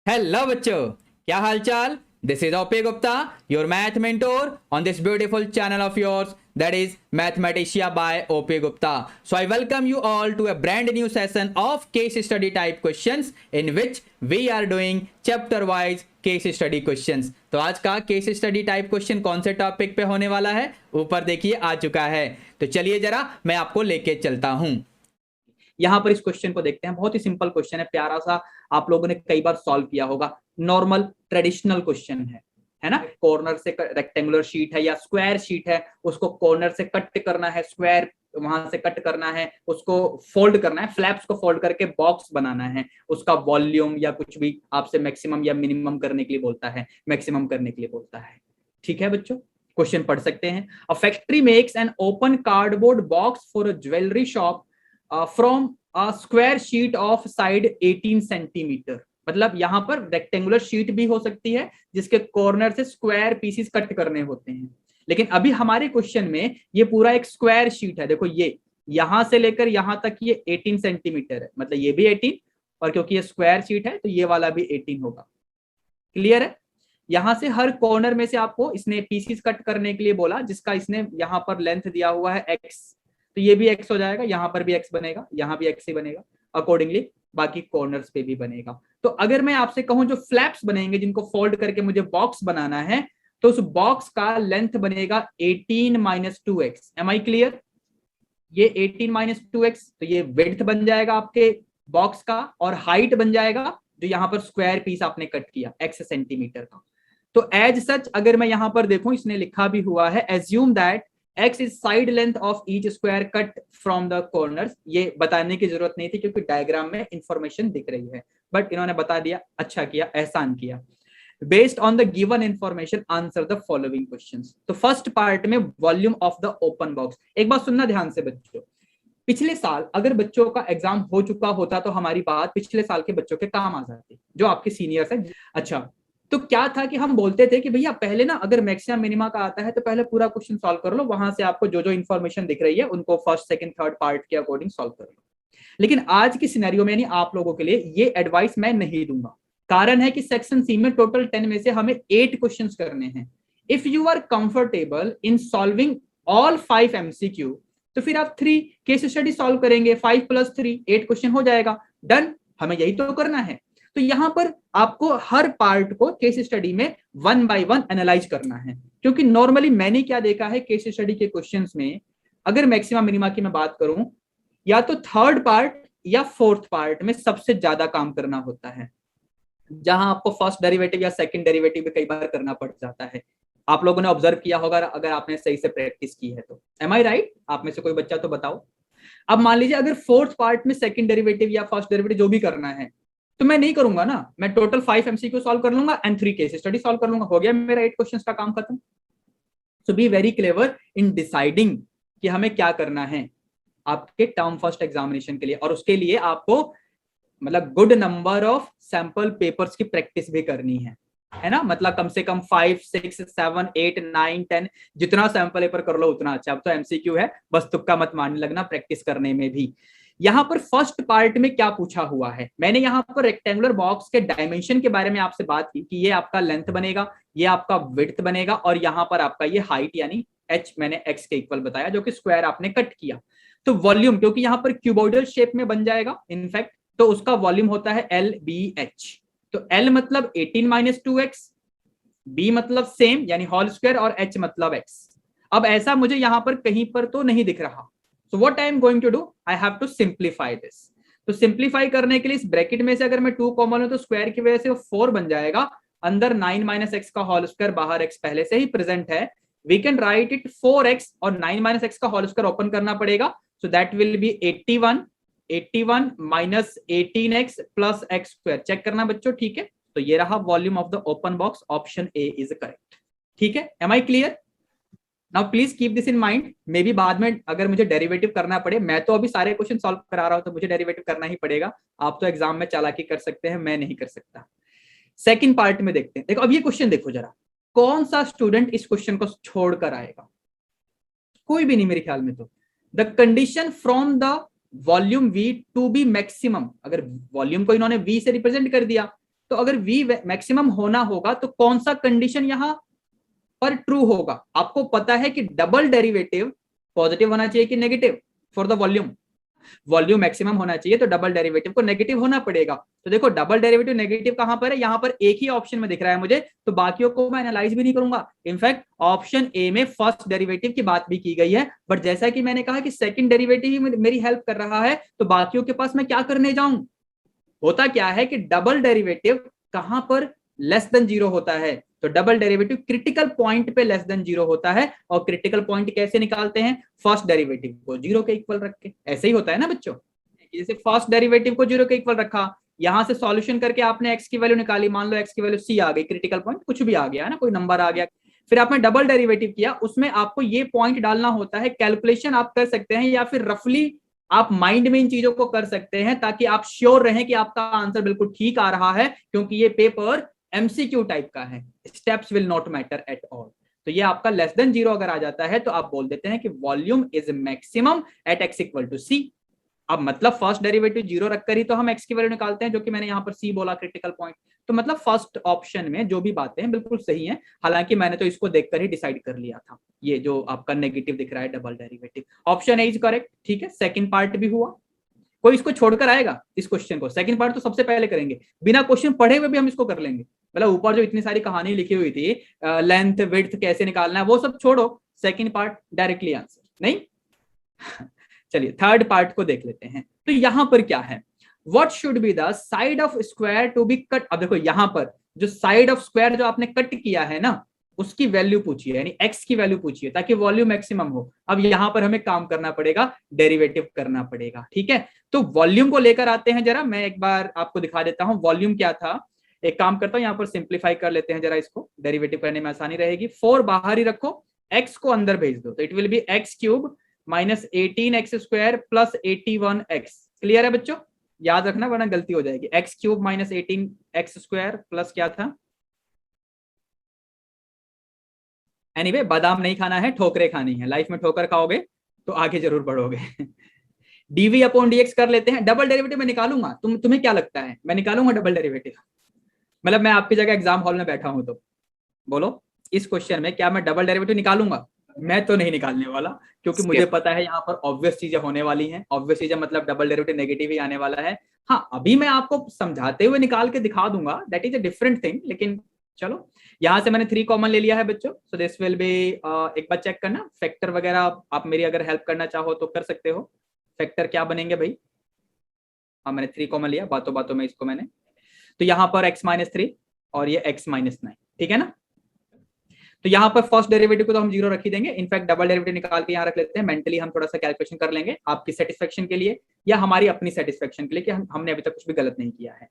Hello बच्चों, क्या हाल चाल। This is OP Gupta, your math mentor on this beautiful channel of yours, that is Mathematica by OP Gupta. So I welcome you all to a brand new session of case study type questions in which we are doing chapter wise case study questions. तो आज का case study type question कौन से topic पे होने वाला है, ऊपर देखिए आ चुका है। तो चलिए जरा मैं आपको लेके चलता हूं। यहां पर इस क्वेश्चन को देखते हैं। बहुत ही सिंपल क्वेश्चन है, प्यारा सा, आप लोगों ने कई बार सॉल्व किया होगा। नॉर्मल ट्रेडिशनल क्वेश्चन है ना। कॉर्नर से रेक्टेंगुलर शीट है या स्क्वायर शीट है, उसको कॉर्नर से कट करना है, स्क्वायर वहां से कट करना है, उसको फोल्ड करना है, फ्लैप्स को फोल्ड करके बॉक्स बनाना है, उसका वॉल्यूम या कुछ भी आपसे मैक्सिमम या मिनिमम करने के लिए बोलता है, मैक्सिमम करने के लिए बोलता है। ठीक है बच्चों, क्वेश्चन पढ़ सकते हैं। A factory makes an open cardboard box for a jewellery shop from a square sheet of side 18 centimetre. मतलब यहां पर रेक्टेंगुलर शीट भी हो सकती है जिसके कॉर्नर से स्क्वायर पीसेस कट करने होते हैं, लेकिन अभी हमारे क्वेश्चन में ये पूरा एक स्क्वायर शीट है। देखो ये यहां से लेकर यहां तक ये 18 सेंटीमीटर है, मतलब ये भी 18, और क्योंकि ये स्क्वायर शीट है तो ये वाला भी 18 होगा। क्लियर है। यहां से हर कॉर्नर में से आपको इसने पीसेस कट करने के लिए बोला, जिसका इसने यहां पर लेंथ दिया हुआ है x, तो ये भी x हो जाएगा, यहां पर भी x बनेगा, यहां भी x ही बनेगा, अकॉर्डिंगली बाकी कॉर्नर्स पे भी बनेगा। तो अगर मैं आपसे कहूं जो फ्लैप्स बनेंगे जिनको फोल्ड करके मुझे बॉक्स बनाना है, तो उस बॉक्स का लेंथ बनेगा 18 minus 2x। M I clear. ये 18 माइनस 2x, तो ये विड्थ बन जाएगा आपके बॉक्स का, और हाइट बन जाएगा जो यहां पर स्क्वायर पीस आपने कट किया x सेंटीमीटर का। तो एज सच अगर मैं यहां पर देखूं, इसने लिखा भी हुआ है, assume that x is side length of each square cut from the corners. ये बताने की जरूरत नहीं थी क्योंकि डायग्राम में इंफॉर्मेशन दिख रही है, बट इन्होंने बता दिया, अच्छा किया, एहसान किया। Based on the given information answer the following questions. तो फर्स्ट पार्ट में volume of the open box. एक बात सुनना ध्यान से बच्चों, पिछले साल अगर बच्चों का एग्जाम हो चुका होता तो हमारी बात पिछले साल के बच्चों के काम आ जाती, जो आपके सीनियर्स हैं। अच्छा, तो क्या था कि हम बोलते थे कि भैया पहले ना अगर मैक्सिमम मिनिमा का आता है तो पहले पूरा क्वेश्चन सॉल्व कर लो, वहां से आपको जो जो इन्फॉर्मेशन दिख रही है उनको फर्स्ट सेकंड थर्ड पार्ट के अकॉर्डिंग सॉल्व कर लो। लेकिन आज की सिनेरियो में यानी आप लोगों के लिए ये एडवाइस मैं नहीं दूंगा। कारण है कि सेक्शन सी में टोटल 10 में से हमें 8 क्वेश्चन करने हैं। If you are comfortable in solving all 5 MCQ, तो फिर आप 3 केस स्टडी सॉल्व करेंगे, 5 + 3 8 क्वेश्चन हो जाएगा। डन, हमें यही तो करना है। तो यहां पर आपको हर पार्ट को केस स्टडी में 1 बाय 1 एनालाइज करना है, क्योंकि नॉर्मली मैंने क्या देखा है केस स्टडी के क्वेश्चंस में, अगर मैक्सिमम मिनिमा की मैं बात करूं, या तो थर्ड पार्ट या फोर्थ पार्ट में सबसे ज्यादा काम करना होता है, जहां आपको फर्स्ट डेरिवेटिव या सेकंड डेरिवेटिव भी कई बार करना पड़ जाता है। आप लोगों ने ऑब्जर्व किया होगा अगर आपने सही से प्रैक्टिस की है तो। एम आई राइट? आप में से कोई बच्चा तो बताओ। अब मान लीजिए अगर फोर्थ पार्ट में सेकंड डेरिवेटिव या फर्स्ट डेरिवेटिव जो भी करना है, तो मैं नहीं करूंगा ना, मैं टोटल 5 एमसीक्यू सॉल्व कर लूंगा एंड 3 केस स्टडी सॉल्व कर लूंगा, हो गया मेरा 8 क्वेश्चन का काम खत्म। So be very clever in deciding कि हमें क्या करना है आपके टर्म फर्स्ट एग्जामिनेशन के लिए, और उसके लिए आपको मतलब good number of sample papers की प्रैक्टिस भी करनी है ना। मतलब कम से कम 5 6 7 8 9 10 जितना सैंपल पेपर कर लो उतना अच्छा। अब तो एमसीक्यू है, बस तुक्का मत मारने लगना प्रैक्टिस करने में भी। यहां पर फर्स्ट पार्ट में क्या पूछा हुआ है, मैंने यहां पर रेक्टेंगुलर बॉक्स के डायमेंशन के बारे में आपसे बात की कि ये आपका लेंथ बनेगा, ये आपका विड्थ बनेगा, और यहां पर आपका ये हाइट यानी h मैंने x के इक्वल बताया, जो कि स्क्वायर आपने कट किया। तो वॉल्यूम क्योंकि यहां पर क्यूबॉइडल शेप में बन जाएगा इनफैक्ट, तो उसका वॉल्यूम होता है LBH। तो L मतलब 18 माइनस 2x, B मतलब सेम यानी होल स्क्वायर, और H मतलब x। अब ऐसा मुझे यहां पर कहीं पर तो नहीं दिख रहा, so what I am going to do, I have to simplify this. तो सिंप्लीफाई करने के लिए इस ब्रैकेट में से अगर मैं 2 कॉमन लूं तो स्क्वायर की वजह से वो 4 बन जाएगा, अंदर 9 माइनस एक्स का होल स्क्वायर, बाहर x पहले से ही प्रेजेंट है। We can write it 4x, और 9 माइनस एक्स का होल स्क्वायर ओपन करना पड़ेगा, so that will be 81 minus 18x plus x square. Check करना बच्चों, ठीक है। तो ये रहा volume of the open box, option A is correct. ठीक है, am I clear? Now please keep this in mind, may be बाद में अगर मुझे डेरिवेटिव करना पड़े, मैं तो अभी सारे क्वेश्चन सॉल्व करा रहा हूं तो मुझे डेरिवेटिव करना ही पड़ेगा। आप तो एग्जाम में चालाकी कर सकते हैं, मैं नहीं कर सकता। सेकंड पार्ट में देखते हैं। देखो अब ये क्वेश्चन देखो जरा, कौन सा स्टूडेंट इस क्वेश्चन को छोड़कर आएगा? कोई भी नहीं मेरे ख्याल में। तो the condition from the volume V to be maximum, अगर वॉल्यूम को इन्होंने V से रिप्रेजेंट कर दिया तो अगर v मैक्सिमम होना होगा तो कौन सा कंडीशन यहां पर ट्रू होगा? आपको पता है कि डबल डेरिवेटिव पॉजिटिव होना चाहिए कि negative for the volume? Volume maximum होना चाहिए तो डबल डेरिवेटिव को नेगेटिव होना पड़ेगा। तो देखो डबल डेरिवेटिव नेगेटिव कहां पर है? यहां पर एक ही ऑप्शन में दिख रहा है मुझे, तो बाकियों को मैं एनालाइज भी नहीं करूंगा। इनफैक्ट ऑप्शन ए में फर्स्ट डेरिवेटिव की बात भी की गई है, बट जैसा कि मैंने कहा कि सेकंड डेरिवेटिव ही मेरी हेल्प कर रहा है, तो बाकियों के पास मैं क्या करने जाऊं? होता क्या है कि डबल डेरिवेटिव कहां पर लेस देन जीरो होता है? तो डबल डेरिवेटिव क्रिटिकल पॉइंट पे लेस देन जीरो होता है। और क्रिटिकल पॉइंट कैसे निकालते हैं? फर्स्ट डेरिवेटिव को जीरो के इक्वल रख के। ऐसे ही होता है ना बच्चों, जैसे फर्स्ट डेरिवेटिव को जीरो के इक्वल रखा, यहां से सॉल्यूशन करके आपने एक्स की वैल्यू निकाली, मान लो एक्स की वैल्यू सी आ गई, क्रिटिकल पॉइंट कुछ भी आ गया है ना, कोई नंबर आ गया, फिर आपने डबल डेरिवेटिव किया, उसमें आपको ये पॉइंट डालना होता है। कैलकुलेशन आप कर सकते हैं या फिर रफली आप माइंड में इन चीजों को कर सकते हैं ताकि आप श्योर रहें कि आपका आंसर बिल्कुल ठीक आ रहा है, क्योंकि ये पेपर एमसीक्यू टाइप का है। Steps will not matter at all. तो ये आपका लेस देन जीरो अगर आ जाता है तो आप बोल देते हैं कि volume is maximum at X equal to C. अब मतलब फर्स्ट डेरिवेटिव जीरो रखकर ही तो हम एक्स की वैल्यू निकालते हैं, जो कि मैंने यहां पर सी बोला क्रिटिकल पॉइंट। तो मतलब फर्स्ट ऑप्शन में जो भी बातें हैं बिल्कुल सही हैं, हालांकि मैंने तो इसको देखकर ही डिसाइड कर लिया था। ये जो आपका नेगेटिव दिख रहा है double derivative, option A is correct. ठीक है, सेकंड पार्ट भी हुआ। कोई इसको छोड़कर आएगा इस क्वेश्चन को? सेकंड पार्ट तो सबसे पहले करेंगे, बिना क्वेश्चन पढ़े हुए भी हम इसको कर लेंगे। मतलब ऊपर जो इतनी सारी कहानी लिखी हुई थी, लेंथ विड्थ कैसे निकालना है, वो सब छोड़ो, सेकंड पार्ट डायरेक्टली आंसर नहीं। चलिए थर्ड पार्ट को देख लेते हैं। तो यहां पर क्या है? What should be the side of square to be cut. अब देखो यहां पर जो साइड ऑफ स्क्वायर जो आपने कट किया है ना, उसकी वैल्यू पूछिए, यानी एक्स की वैल्यू पूछिए ताकि वॉल्यूम मैक्सिमम हो। अब यहां पर हमें काम करना पड़ेगा, डेरिवेटिव करना पड़ेगा। ठीक है, तो वॉल्यूम को लेकर आते हैं जरा, मैं एक बार आपको दिखा देता हूं वॉल्यूम क्या था। एक काम करता हूं, यहां पर सिंप्लीफाई कर लेते हैं जरा, इसको डेरिवेटिव करने में आसानी रहेगी। 4 बाहर ही रखो, एक्स को अंदर भेज दो, तो it will be x cube minus 18x² plus 81x। Clear है बच्चों? याद रखना वरना गलती हो जाएगी। X cube minus 18x² plus क्या था? एनीवे बादाम नहीं खाना है, ठोकरे खानी है। लाइफ में ठोकर खाओगे तो आगे जरूर बढ़ोगे। डीवी अपॉन डीएक्स कर लेते हैं। डबल डेरिवेटिव मैं निकालूंगा, तुम्हें क्या लगता है मैं निकालूंगा डबल डेरिवेटिव? मतलब मैं आपकी जगह एग्जाम हॉल में बैठा हूं तो बोलो, इस क्वेश्चन में क्या मैं डबल डेरिवेटिव निकालूंगा? मैं तो नहीं निकालने वाला, क्योंकि मुझे पता है यहाँ पर ऑब्वियस चीजें होने वाली हैं। ऑब्वियस चीजें मतलब डबल डेरिवेटिव नेगेटिव ही आने वाला है। हाँ, अभी मैं आपको समझाते हुए निकाल के दिखा दूंगा, that is a different thing. लेकिन चलो, यहां से मैंने 3 कॉमन ले लिया है बच्चों, सो दिस विल बी, एक बार चेक करना फैक्टर वगैरह, आप मेरी अगर हेल्प करना चाहो तो कर सकते हो। फैक्टर क्या बनेंगे भाई? हाँ, मैंने 3 कॉमन लिया बातों बातों में इसको मैंने। तो यहाँ पर x-3 और ये x-9, ठीक है ना? तो यहाँ पर फर्स्ट डेरिवेटिव को तो हम जीरो रख ही देंगे। इनफैक्ट डबल डेरिवेटिव निकाल के यहाँ रख लेते हैं, मेंटली हम थोड़ा सा कैलकुलेशन कर लेंगे आपकी सेटिस्फेक्शन के लिए या हमारी अपनी सेटिस्फेक्शन के लिए कि हमने अभी तक कुछ भी गलत नहीं किया है।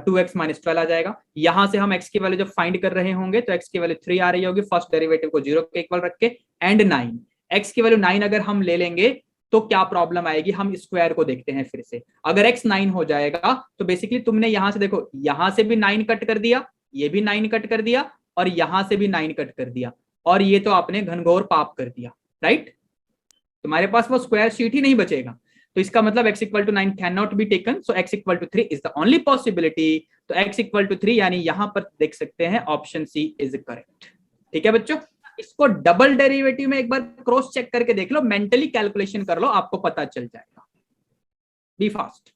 2x - 12 आ जाएगा। यहां से हम x की वैल्यू जब फाइंड कर रहे होंगे तो x की वैल्यू 3 आ रही होगी, फर्स्ट डेरिवेटिव को जीरो के इक्वल रख के, एंड 9। x की वैल्यू 9 अगर हम ले लेंगे तो क्या प्रॉब्लम आएगी? हम स्क्वायर को देखते हैं फिर से। अगर x 9 हो जाएगा तो बेसिकली तुमने यहां से देखो, यहां से भी 9 कट कर दिया, ये भी 9 कट कर दिया और यहां से भी 9 कट कर दिया, और ये तो आपने घनघोर पाप कर दिया, राइट? तुम्हारे पास वो स्क्वायर शीट ही नहीं बचेगा। तो इसका मतलब x = 9 can not be taken, so x = 3 is the only possibility. तो x = 3 यानी यहां पर देख सकते हैं ऑप्शन सी इज करेक्ट। ठीक है बच्चों, इसको डबल डेरिवेटिव में एक बार क्रॉस चेक करके देख लो, मेंटली कैलकुलेशन कर लो, आपको पता चल जाएगा। B fast.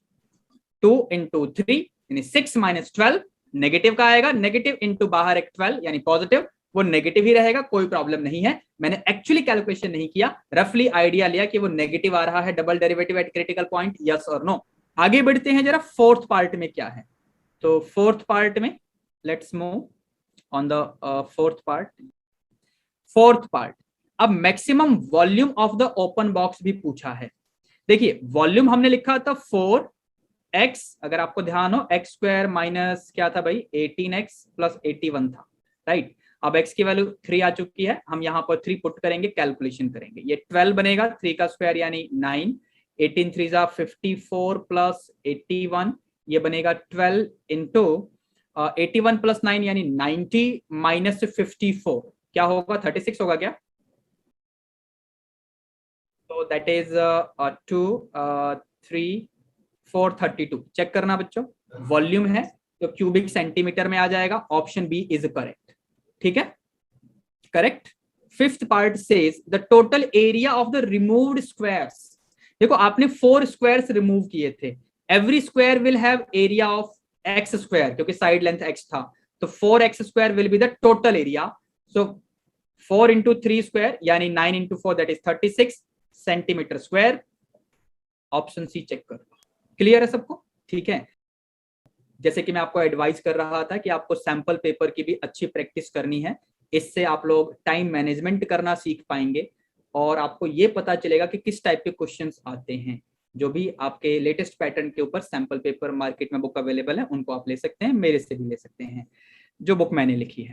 2 × 3 यानी 6 - 12, नेगेटिव का आएगा, नेगेटिव इंटू बाहर एक 12 यानी पॉजिटिव, वो नेगेटिव ही रहेगा, कोई प्रॉब्लम नहीं है। मैंने एक्चुअली कैलकुलेशन नहीं किया, रफली आइडिया लिया कि वो नेगेटिव आ रहा है double derivative eight critical point, yes और नो। आगे बढ़ते हैं जरा, फोर्थ पार्ट में क्या है। तो फोर्थ पार्ट में let's move on the fourth part. Fourth part, अब maximum volume of the open box भी पूछा है। देखिए वॉल्यूम हमने लिखा था 4x, अगर आपको ध्यान हो, x² माइनस क्या था भाई, 18x प्लस 81 था, राइट? अब x की वैल्यू 3 आ चुकी है, हम यहाँ पर 3 पुट करेंगे, कैलकुलेशन करेंगे, ये 12 बनेगा, 3 का स्क्वायर यानी 9, 18 3 जा 54 प्लस 81, ये बनेगा 12 इंटू 81 प्लस 9 यानी 90 माइनस 54 क्या होगा, 36 होगा क्या? तो दैट इज 2 3 4 32। चेक करना बच्चों, वॉल्यूम है तो क्यूबिक सेंटीमीटर में आ जाएगा। Option B is correct. ठीक है, correct. Fifth part says the total area of the removed squares. देखो आपने 4 स्क्वायर्स रिमूव किए थे, every square will have area of x square, क्योंकि साइड लेंथ एक्स था, तो 4x square will be the total area. So 4 into 3 square यानी 9 into 4 that is 36 centimetre square. Option C check करो। Clear है सबको? ठीक है, जैसे कि मैं आपको एडवाइस कर रहा था कि आपको सैंपल पेपर की भी अच्छी प्रैक्टिस करनी है, इससे आप लोग टाइम मैनेजमेंट करना सीख पाएंगे और आपको ये पता चलेगा कि किस टाइप के क्वेश्चंस आते हैं। जो भी आपके लेटेस्ट पैटर्न के ऊपर सैंपल पेपर मार्केट में बुक अवेलेबल है, उनको आप ले सकते हैं, मेरे से भी ले सकते हैं, जो बुक मैंने लिखी है।